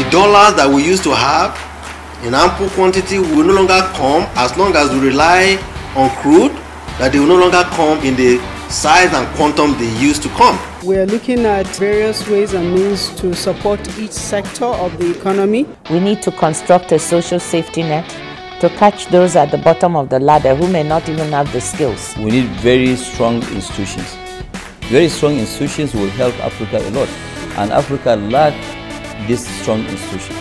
The dollars that we used to have in ample quantity will no longer come as long as we rely on crude, that they will no longer come in the size and quantum they used to come. We are looking at various ways and means to support each sector of the economy. We need to construct a social safety net to catch those at the bottom of the ladder who may not even have the skills. We need very strong institutions. Very strong institutions will help Africa a lot, and Africa lacks this strong institution.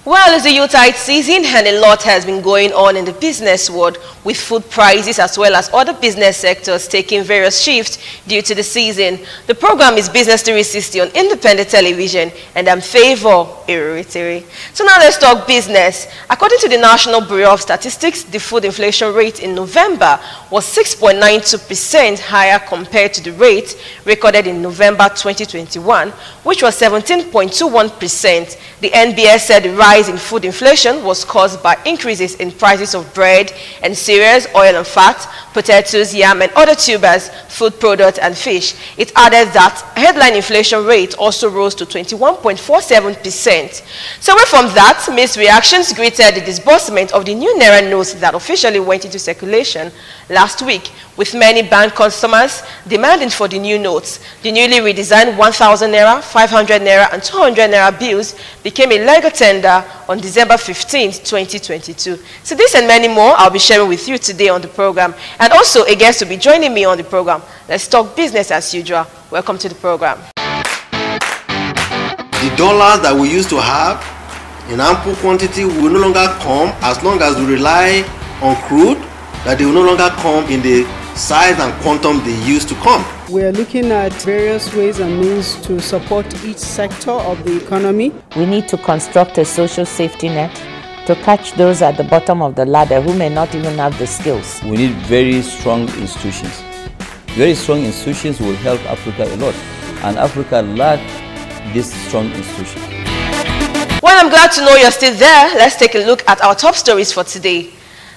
Well, it's the Yuletide season and a lot has been going on in the business world, with food prices as well as other business sectors taking various shifts due to the season. The program is Business 360 on independent television, and I'm Favor Irritiri. So now let's talk business. According to the National Bureau of Statistics, the food inflation rate in November was 6.92% higher compared to the rate recorded in November 2021, which was 17.21%. The NBS said the rise in food inflation was caused by increases in prices of bread and cereals, oil and fat, potatoes, yam and other tubers, food products and fish. It added that headline inflation rate also rose to 21.47%. So away from that, mixed reactions greeted the disbursement of the new Naira notes that officially went into circulation last week, with many bank customers demanding for the new notes. The newly redesigned 1,000 Naira, 500 Naira and 200 Naira bills became a legal tender on December 15, 2022. So this and many more I'll be sharing with you today on the program. And also a guest will be joining me on the program. Let's talk business as usual. Welcome to the program. The dollars that we used to have in ample quantity will no longer come as long as we rely on crude, that they will no longer come in the size and quantum they used to come. We are looking at various ways and means to support each sector of the economy. We need to construct a social safety net to catch those at the bottom of the ladder who may not even have the skills. We need very strong institutions. Very strong institutions will help Africa a lot, and Africa lacks this strong institution. Well, I'm glad to know you're still there. Let's take a look at our top stories for today.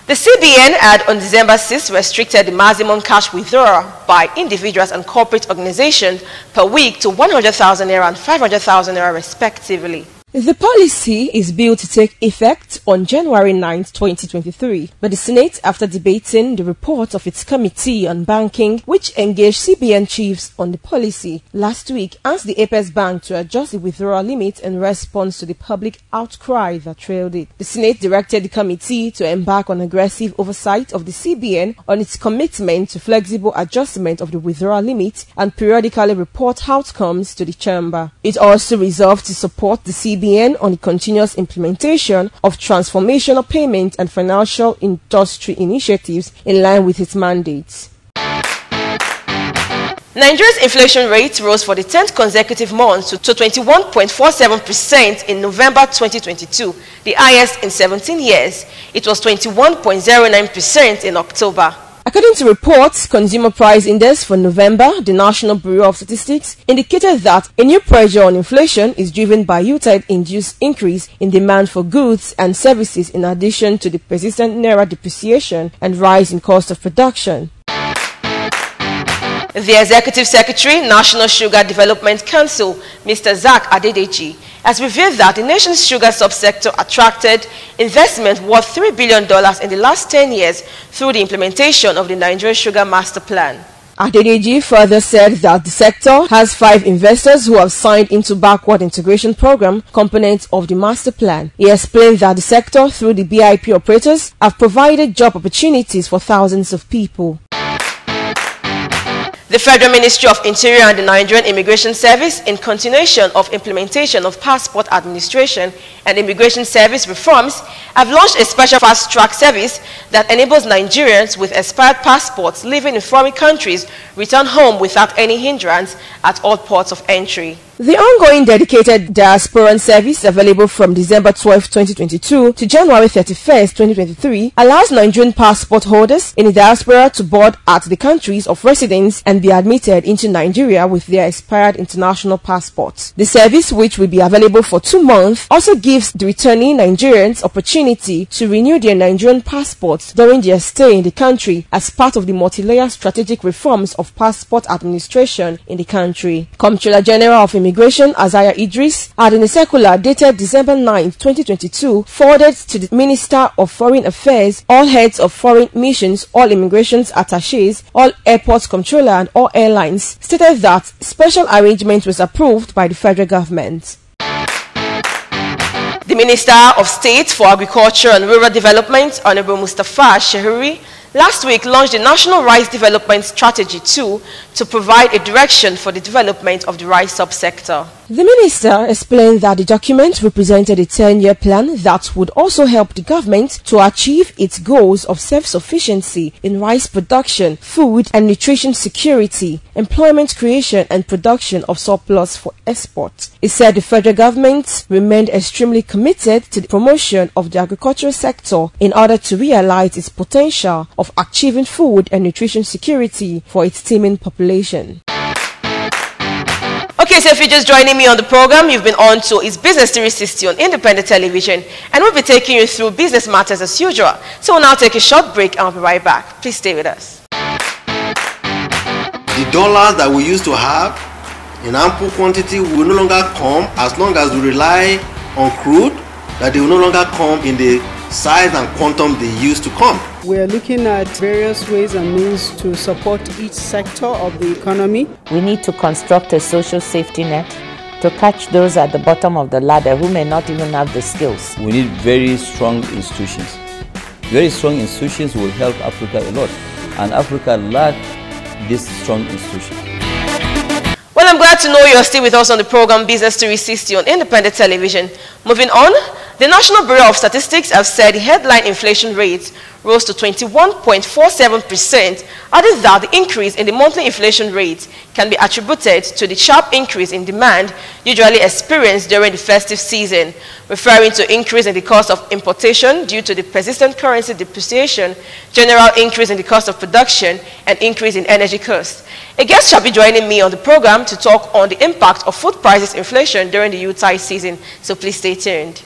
The CBN had on December 6 restricted the maximum cash withdrawal by individuals and corporate organizations per week to 100,000 Naira and 500,000 Naira respectively. The policy is billed to take effect on January 9, 2023, but the Senate, after debating the report of its Committee on Banking, which engaged CBN chiefs on the policy last week, asked the Apex Bank to adjust the withdrawal limit in response to the public outcry that trailed it. The Senate directed the committee to embark on aggressive oversight of the CBN on its commitment to flexible adjustment of the withdrawal limit and periodically report outcomes to the chamber. It also resolved to support the CBN on the continuous implementation of transformational payment and financial industry initiatives in line with its mandates. Nigeria's inflation rate rose for the 10th consecutive month to 21.47% in November 2022, the highest in 17 years. It was 21.09% in October. According to reports, Consumer Price Index for November, the National Bureau of Statistics indicated that a new pressure on inflation is driven by Yuletide-induced increase in demand for goods and services in addition to the persistent Naira depreciation and rise in cost of production. The Executive Secretary, National Sugar Development Council, Mr. Zach Adedeji, has revealed that the nation's sugar subsector attracted investment worth $3 billion in the last 10 years through the implementation of the Nigerian Sugar Master Plan. Adedeji further said that the sector has 5 investors who have signed into backward integration program components of the master plan. He explained that the sector, through the BIP operators, have provided job opportunities for thousands of people. The Federal Ministry of Interior and the Nigerian Immigration Service, in continuation of implementation of passport administration and immigration service reforms, have launched a special fast-track service that enables Nigerians with expired passports living in foreign countries return home without any hindrance at all ports of entry. The ongoing dedicated diasporan service, available from December 12, 2022 to January 31, 2023, allows Nigerian passport holders in the diaspora to board at the countries of residence and can be admitted into Nigeria with their expired international passports. The service, which will be available for 2 months, also gives the returning Nigerians opportunity to renew their Nigerian passports during their stay in the country as part of the multi-layer strategic reforms of passport administration in the country. Comptroller General of Immigration Isaiah Idris had in a circular dated December 9, 2022, forwarded to the Minister of Foreign Affairs, all heads of foreign missions, all immigration attachés, all airport controller and all airlines, stated that special arrangement was approved by the federal government. The Minister of State for Agriculture and Rural Development, Honorable Mustafa Shehuri, last week launched the National Rice Development Strategy 2 to provide a direction for the development of the rice subsector. The minister explained that the document represented a 10-year plan that would also help the government to achieve its goals of self-sufficiency in rice production, food and nutrition security, employment creation and production of surplus for export. He said the federal government remained extremely committed to the promotion of the agricultural sector in order to realize its potential of achieving food and nutrition security for its teeming population. Okay, so if you're just joining me on the program, you've been on to It's Business 360 on Independent Television, and we'll be taking you through business matters as usual. So we'll now take a short break and I'll be right back. Please stay with us. The dollars that we used to have in ample quantity will no longer come as long as we rely on crude, that they will no longer come in the size and quantum they used to come. We are looking at various ways and means to support each sector of the economy. We need to construct a social safety net to catch those at the bottom of the ladder who may not even have the skills. We need very strong institutions. Very strong institutions will help Africa a lot, and Africa lacks these strong institutions. Well, I'm glad to know you're still with us on the program Business 360 on Independent Television. Moving on, the National Bureau of Statistics have said the headline inflation rate rose to 21.47%, adding that the increase in the monthly inflation rate can be attributed to the sharp increase in demand usually experienced during the festive season, referring to increase in the cost of importation due to the persistent currency depreciation, general increase in the cost of production, and increase in energy costs. A guest shall be joining me on the program to talk on the impact of food prices inflation during the Yuletide season, so please stay tuned.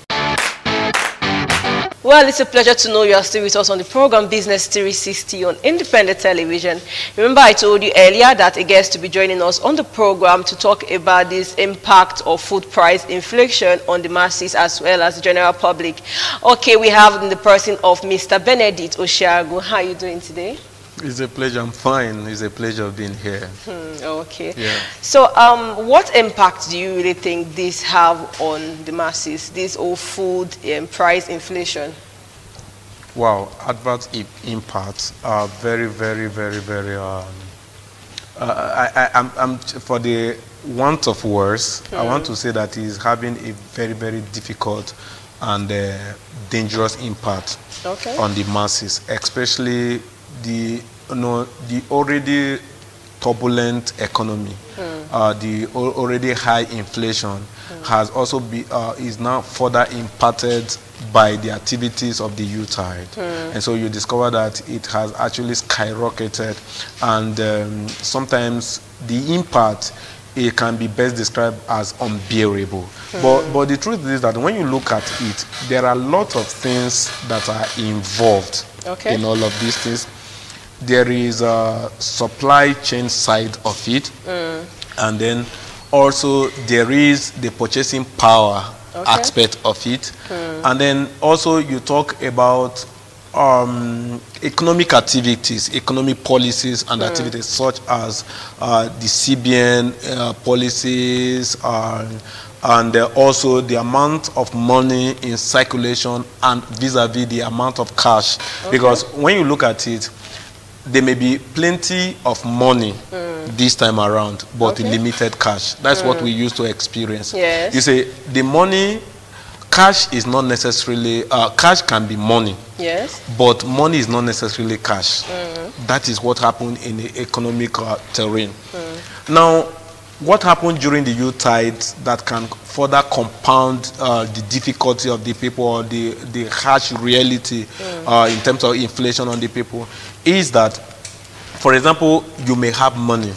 Well, it's a pleasure to know you are still with us on the program Business 360 on Independent Television. Remember, I told you earlier that a guest to be joining us on the program to talk about this impact of food price inflation on the masses as well as the general public. Okay, we have in the person of Mr. Benedict Oshiagu. How are you doing today? It's a pleasure. I'm fine. It's a pleasure being here. Okay. Yeah. So, what impact do you really think this have on the masses, this whole food price inflation? Wow, adverse impacts are very, very, very, very. I'm for the want of words, I want to say that he's having a very, very difficult and dangerous impact on the masses, especially the already turbulent economy, the already high inflation has also is now further impacted by the activities of the Yuletide, and so you discover that it has actually skyrocketed, and sometimes the impact it can be best described as unbearable. But the truth is that when you look at it, there are a lot of things that are involved in all of these things. There is a supply chain side of it, and then also there is the purchasing power aspect of it, and then also you talk about economic activities, economic policies and activities such as the CBN policies, and also the amount of money in circulation and vis-a-vis the amount of cash. Because when you look at it, there may be plenty of money this time around, but limited cash. That's what we used to experience. Yes. You say the money, cash is not necessarily, cash can be money. Yes. But money is not necessarily cash. That is what happened in the economic terrain. Now, what happened during the Yuletide that can further compound the difficulty of the people, or the harsh reality in terms of inflation on the people, is that, for example, you may have money,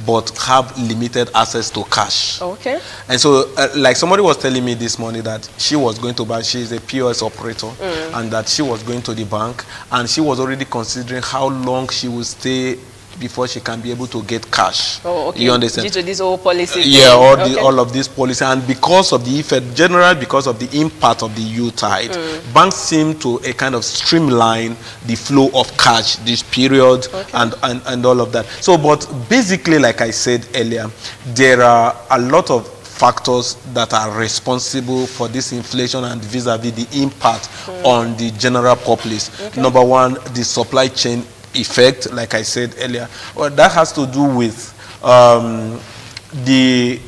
but have limited access to cash. Okay. And so, like somebody was telling me this morning that she was going to bank, she is a POS operator, and that she was going to the bank, and she was already considering how long she will stay before she can be able to get cash. Oh, okay. You understand? Due to this whole policy. Yeah, all of this policy, and because of the effect, generally because of the impact of the Yuletide, banks seem to a kind of streamline the flow of cash this period, and all of that. So, but basically, like I said earlier, there are a lot of factors that are responsible for this inflation and vis-a-vis the impact on the general populace. Number one, the supply chain effect, like I said earlier. Well, that has to do with the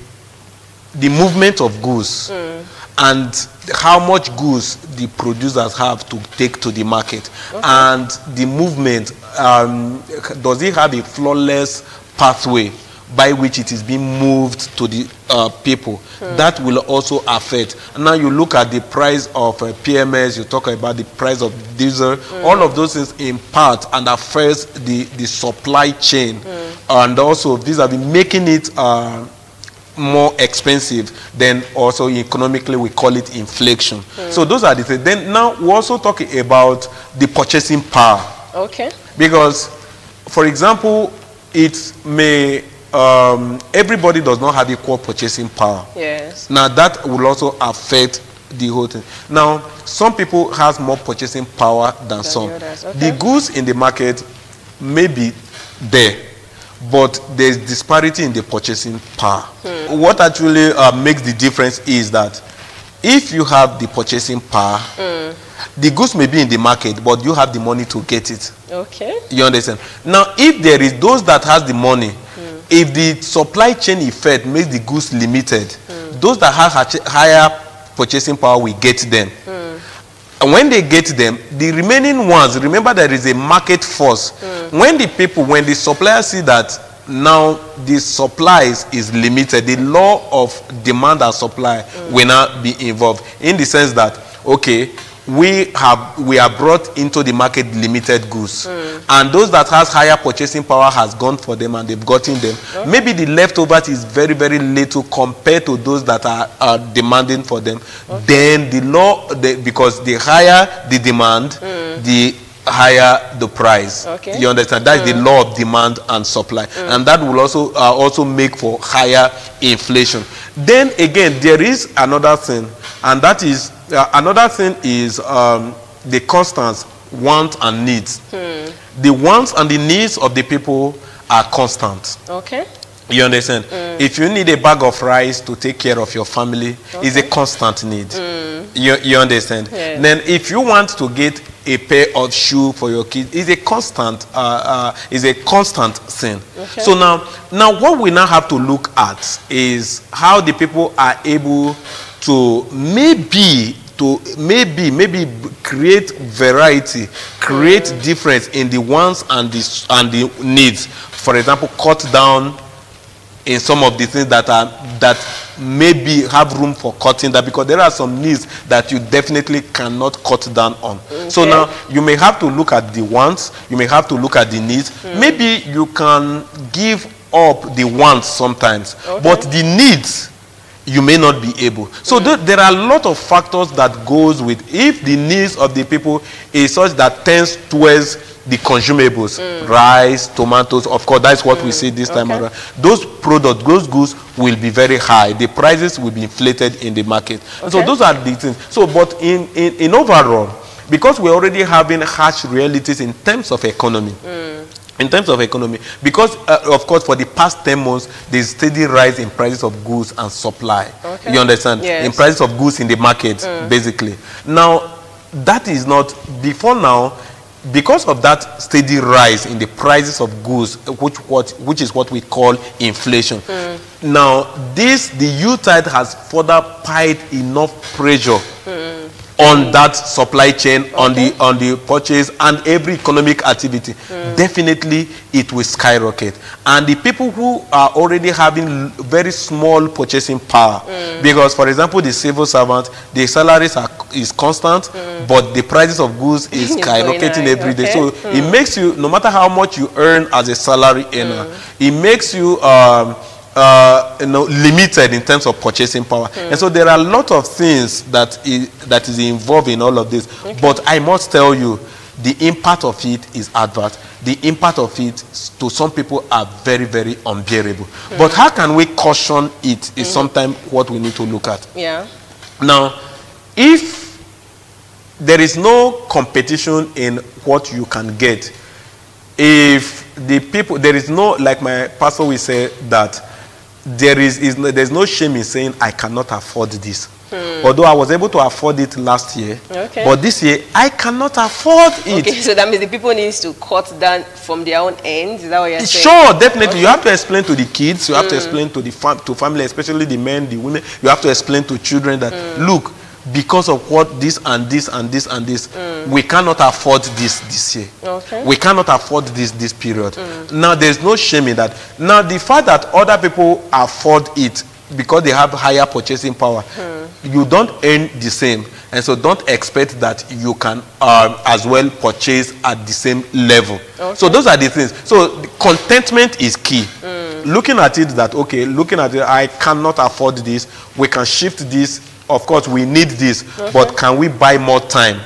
movement of goods and how much goods the producers have to take to the market, and the movement, does it have a flawless pathway by which it is being moved to the people. That will also affect. Now you look at the price of PMS, you talk about the price of diesel, all of those things impact and affects the supply chain, and also these have been making it more expensive. Then also economically we call it inflation. So those are the things. Then now we're also talking about the purchasing power. Okay. Because, for example, it may everybody does not have equal purchasing power. Yes. Now that will also affect the whole thing. Now some people has more purchasing power than some. The goods in the market may be there, but there's disparity in the purchasing power. What actually makes the difference is that if you have the purchasing power, the goods may be in the market, but you have the money to get it. Okay. You understand? Now, if there is those that has the money, if the supply chain effect makes the goods limited, those that have higher purchasing power will get them. And when they get them, the remaining ones, remember there is a market force. When the suppliers see that now the supplies is limited, the law of demand and supply will not be involved, in the sense that, okay, we are brought into the market limited goods, and those that has higher purchasing power has gone for them and they've gotten them. Maybe the leftovers is very, very little compared to those that are demanding for them. Then the law, because the higher the demand, the higher the price. You understand? That is the law of demand and supply, and that will also make for higher inflation. Then again, there is another thing, and that is the constant wants and needs. The wants and the needs of the people are constant. Okay. You understand? If you need a bag of rice to take care of your family, it's a constant need. You understand? Yes. Then if you want to get a pair of shoes for your kids, is a constant thing. So now what we now have to look at is how the people are able to maybe create variety, create difference in the wants and the needs. For example, cut down in some of the things that maybe have room for cutting down, because there are some needs that you definitely cannot cut down on. So now you may have to look at the wants, you may have to look at the needs. Maybe you can give up the wants sometimes, but the needs you may not be able. So there are a lot of factors that goes with, if the needs of the people is such that tends towards the consumables, rice, tomatoes, of course, that's what we see this time around. Those products, those goods will be very high. The prices will be inflated in the market. And so those are the things. So, but in overall, because we're already having harsh realities in terms of economy, because of course for the past 10 months there's steady rise in prices of goods and supply. You understand? Yes. In prices of goods in the market, basically. Now that is not, before now, because of that steady rise in the prices of goods, which is what we call inflation. Now the Yuletide has further piled enough pressure on that supply chain, on the purchase and every economic activity. Definitely it will skyrocket. And the people who are already having very small purchasing power, because for example the civil servants, the salaries are is constant, but the prices of goods is skyrocketing every day. So it makes you, no matter how much you earn as a salary earner, it makes you limited in terms of purchasing power. And so there are a lot of things that is involved in all of this. But I must tell you, the impact of it is adverse. The impact of it to some people are very, very unbearable. But how can we caution it is sometimes what we need to look at. Yeah. Now, if there is no competition in what you can get, if the people, there is no, like my pastor will say that there's no shame in saying I cannot afford this. Although I was able to afford it last year, but this year I cannot afford it. Okay, so that means the people need to cut down from their own end. Is that what you're saying? Sure, definitely. You have to explain to the kids. You have to explain to the family, especially the men, the women. You have to explain to children that look, because of what this and this and this and this, we cannot afford this year. We cannot afford this period. Now, there's no shame in that. Now, the fact that other people afford it because they have higher purchasing power, you don't earn the same, and so don't expect that you can as well purchase at the same level. So those are the things. So the contentment is key. Looking at it that, okay, looking at it, I cannot afford this, we can shift this. Of course, we need this, but can we buy more time?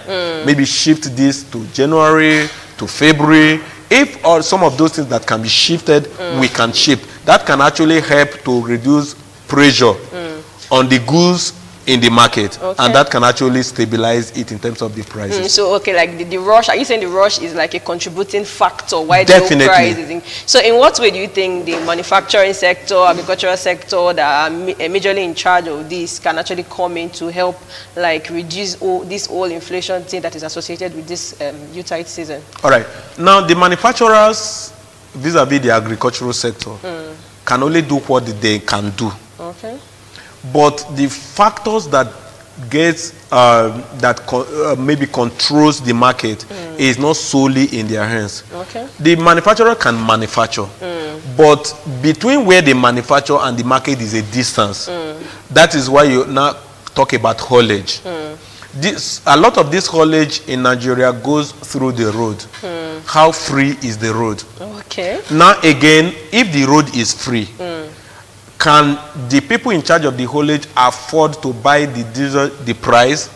Maybe shift this to January, to February. If some of those things that can be shifted, we can shift. That can actually help to reduce pressure on the goods in the market, and that can actually stabilize it in terms of the prices. So, okay, like the rush, are you saying the rush is like a contributing factor why the low price is? So, in what way do you think the manufacturing sector, agricultural sector that are majorly in charge of this can actually come in to help like reduce this whole inflation thing that is associated with this Yuletide season? All right. Now, the manufacturers vis-a-vis the agricultural sector can only do what they can do. But the factors that maybe controls the market is not solely in their hands. The manufacturer can manufacture, but between where they manufacture and the market is a distance. That is why you now talk about haulage. A lot of this haulage in Nigeria goes through the road. How free is the road? Now again, if the road is free, can the people in charge of the haulage afford to buy the diesel, the price?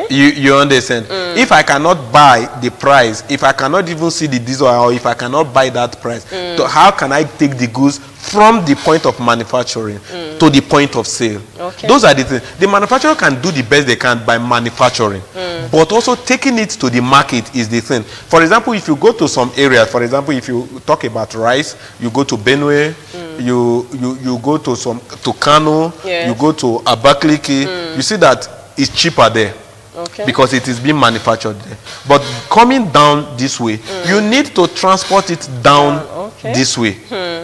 You understand? If I cannot buy the price, if I cannot even see the diesel, or if I cannot buy that price, so how can I take the goods from the point of manufacturing to the point of sale? Those are the things. The manufacturer can do the best they can by manufacturing, but also taking it to the market is the thing. For example, if you go to some areas, for example, if you talk about rice, you go to Benue, you go to Kano, you go to Abakaliki, you see that it's cheaper there because it is being manufactured there. But coming down this way, you need to transport it down this way.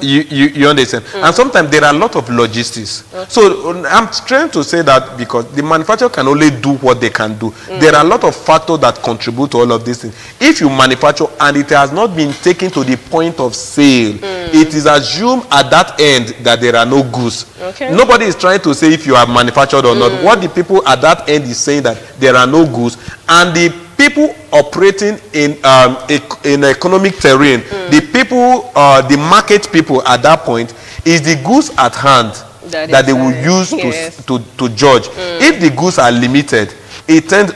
You understand? And sometimes there are a lot of logistics. So I'm trying to say that because the manufacturer can only do what they can do. There are a lot of factors that contribute to all of these things. If you manufacture and it has not been taken to the point of sale, it is assumed at that end that there are no goods. Nobody is trying to say if you have manufactured or not. What the people at that end is saying that there are no goods, and the people operating in economic terrain, the people, the market people at that point, is the goods at hand that they will use to judge. If the goods are limited,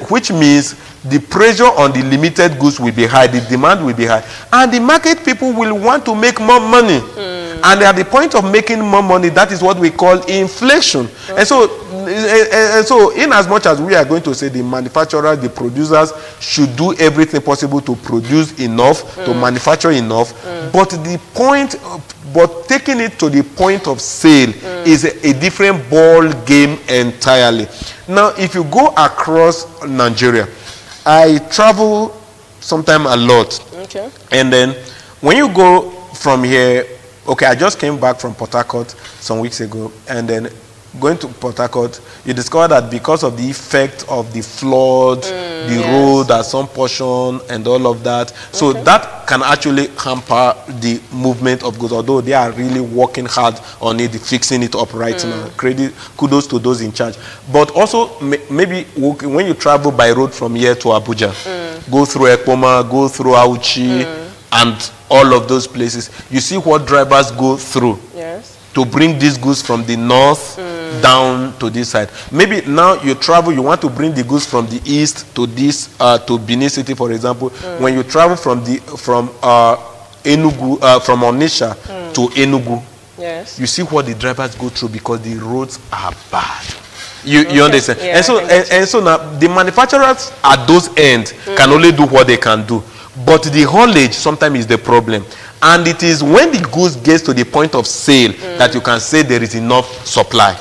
which means the pressure on the limited goods will be high, the demand will be high, and the market people will want to make more money. And at the point of making more money, that is what we call inflation. And so in as much as we are going to say the manufacturers, the producers should do everything possible to produce enough, to manufacture enough, but taking it to the point of sale is a different ball game entirely. Now, if you go across Nigeria, I travel sometimes a lot. And then when you go from here, okay, I just came back from Port Harcourt some weeks ago, and then going to Port Harcourt, you discover that because of the effect of the flood, the road at some portion, and all of that, so that can actually hamper the movement of goods, although they are really working hard on it, fixing it up right now. Kudos to those in charge. But also, maybe when you travel by road from here to Abuja, go through Ekpoma, go through Auchi, and all of those places, you see what drivers go through to bring these goods from the north down to this side. Maybe now you travel, you want to bring the goods from the east to this to Benin City, for example. When you travel from Enugu, from Onitsha to Enugu, you see what the drivers go through because the roads are bad. You understand? And so now the manufacturers at those ends can only do what they can do, but the haulage sometimes is the problem. And it is when the goods gets to the point of sale that you can say there is enough supply.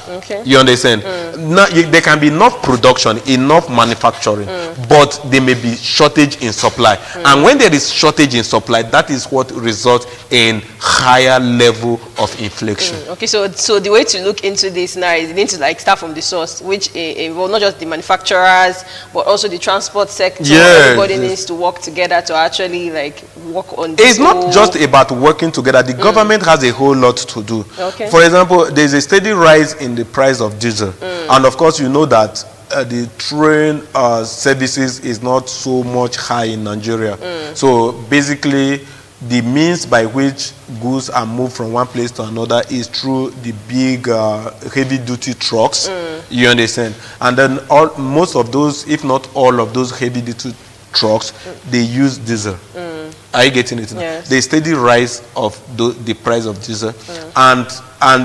You understand? Now, there can be enough production, enough manufacturing, but there may be shortage in supply. And when there is shortage in supply, that is what results in higher level of inflation. Okay, so the way to look into this now is you need to like start from the source, which involves not just the manufacturers, but also the transport sector. Everybody needs to work together to actually like work on this. It's not just about working together. The government has a whole lot to do. For example, there's a steady rise in the price of diesel. And of course, you know that the train services is not so much high in Nigeria. So basically, the means by which goods are moved from one place to another is through the big heavy-duty trucks. You understand? And then most of those, if not all of those heavy-duty trucks, they use diesel. Are you getting it now? Yes. The steady rise of the price of diesel. And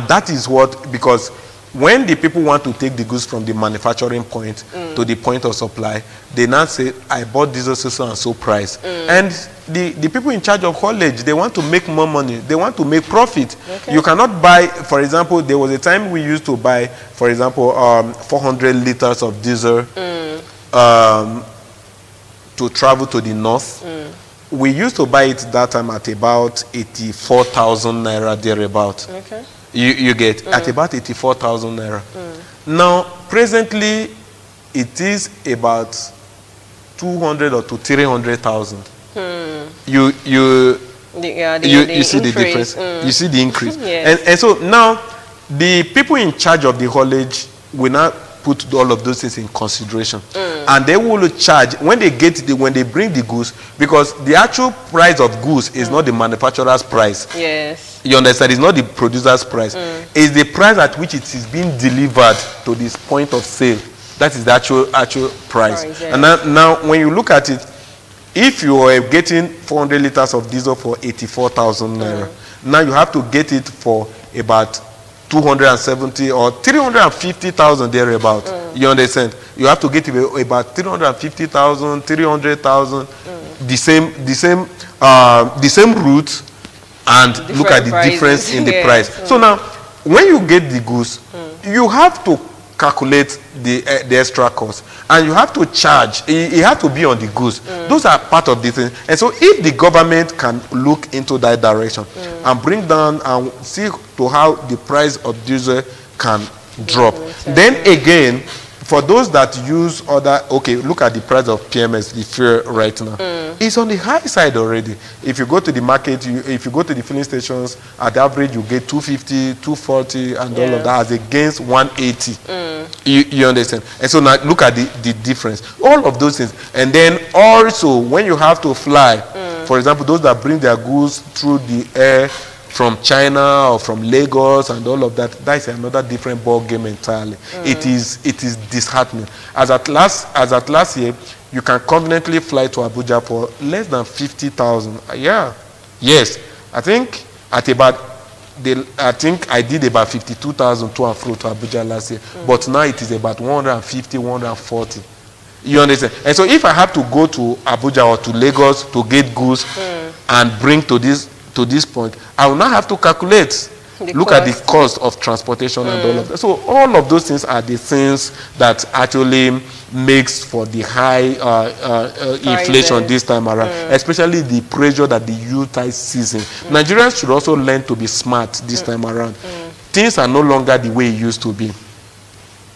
that is what, because when the people want to take the goods from the manufacturing point to the point of supply, they now say, I bought diesel so and so price. And the people in charge of haulage, they want to make more money. They want to make profit. You cannot buy, for example, there was a time we used to buy, for example, 400 liters of diesel to travel to the north. We used to buy it that time at about 84,000 naira thereabout. You get at about 84,000 naira. Now, presently, it is about 200 or to 300,000. You see the difference. You see the increase. And so now, the people in charge of the haulage will now put all of those things in consideration, and they will charge when they bring the goods, because the actual price of goods is not the manufacturer's price. You understand? It's not the producer's price. It's the price at which it is being delivered to this point of sale. That is the actual price. And now when you look at it, if you are getting 400 liters of diesel for 84,000 naira, now you have to get it for about 270 or 350,000 thereabout. You understand? You have to get about 350,000, 300,000, the same route, and look at the difference in the price. So now, when you get the goods, you have to calculate the extra cost, and you have to charge. It has to be on the goods. Those are part of the thing. And so if the government can look into that direction and bring down and see to how the price of diesel can drop, then again, for those that use look at the price of PMS, the fuel right now. It's on the high side already. If you go to the market, if you go to the filling stations, at average you get 250, 240, and all of that, as against 180. You understand? And so now look at the difference. All of those things. And then also, when you have to fly, for example, those that bring their goods through the air from China or from Lagos and all of that, that is another different ball game entirely. It is disheartening. As at last year, you can confidently fly to Abuja for less than 50,000. Yes. I think I did about 52,000 to and fro to Abuja last year, but now it is about 150, 140. You understand? And so if I have to go to Abuja or to Lagos to get goods and bring to this point, I will now have to calculate, look at the cost of transportation and all of that. So all of those things are the things that actually makes for the high inflation this time around, especially the pressure that the Yuletide season. Nigerians should also learn to be smart this time around. Things are no longer the way it used to be.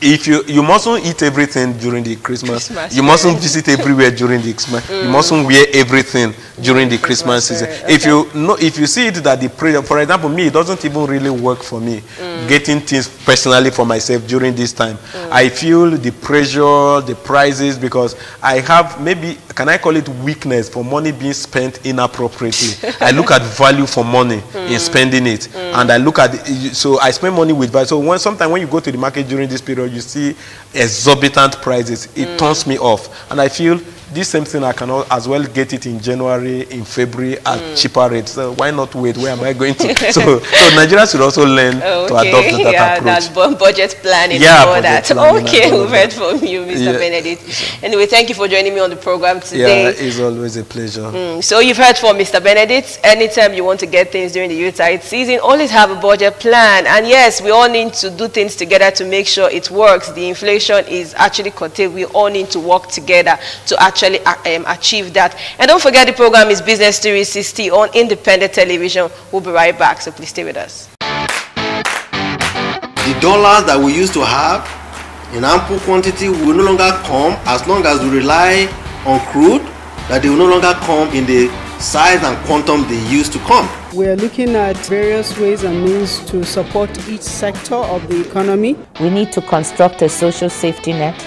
if you mustn't eat everything during the Christmas. You mustn't visit everywhere during the Christmas. You mustn't wear everything during the Christmas season. Okay. If you see it that the pressure, for example, me, it doesn't even really work for me getting things personally for myself during this time. I feel the pressure, the prices, because I have, maybe, can I call it weakness for money being spent inappropriately? I look at value for money in spending it, and I look at so I spend money with value. So sometimes when you go to the market during this period, you see exorbitant prices. It turns me off, and I feel this same thing I can as well get it in January, in February at cheaper rates. So why not wait? Where am I going to? so Nigeria should also learn to adopt that approach. That budget planning. Okay, we've heard from you, Mr. Benedict. Anyway, thank you for joining me on the program today. Yeah, it's always a pleasure. So you've heard from Mr. Benedict. Anytime you want to get things during the Yuletide season, always have a budget plan. And yes, we all need to do things together to make sure it works. The inflation is actually contained. We all need to work together to actually achieve that. And don't forget, the program is Business 360 on Independent Television. We'll be right back, so please stay with us. The dollars that we used to have in ample quantity will no longer come as long as we rely on crude, that they will no longer come in the size and quantum they used to come. We are looking at various ways and means to support each sector of the economy. We need to construct a social safety net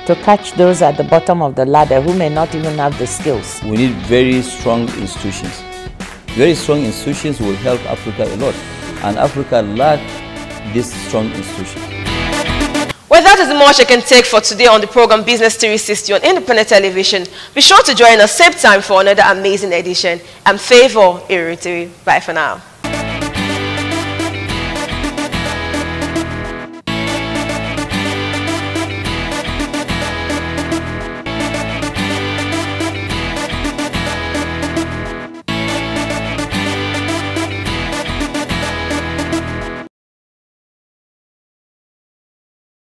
to catch those at the bottom of the ladder who may not even have the skills. We need very strong institutions. Very strong institutions will help Africa a lot, and Africa lacks these strong institutions. Well, that is much I can take for today on the program Business 360 on Independent Television. Be sure to join us same time for another amazing edition. I'm Favor Irritiri. Bye for now.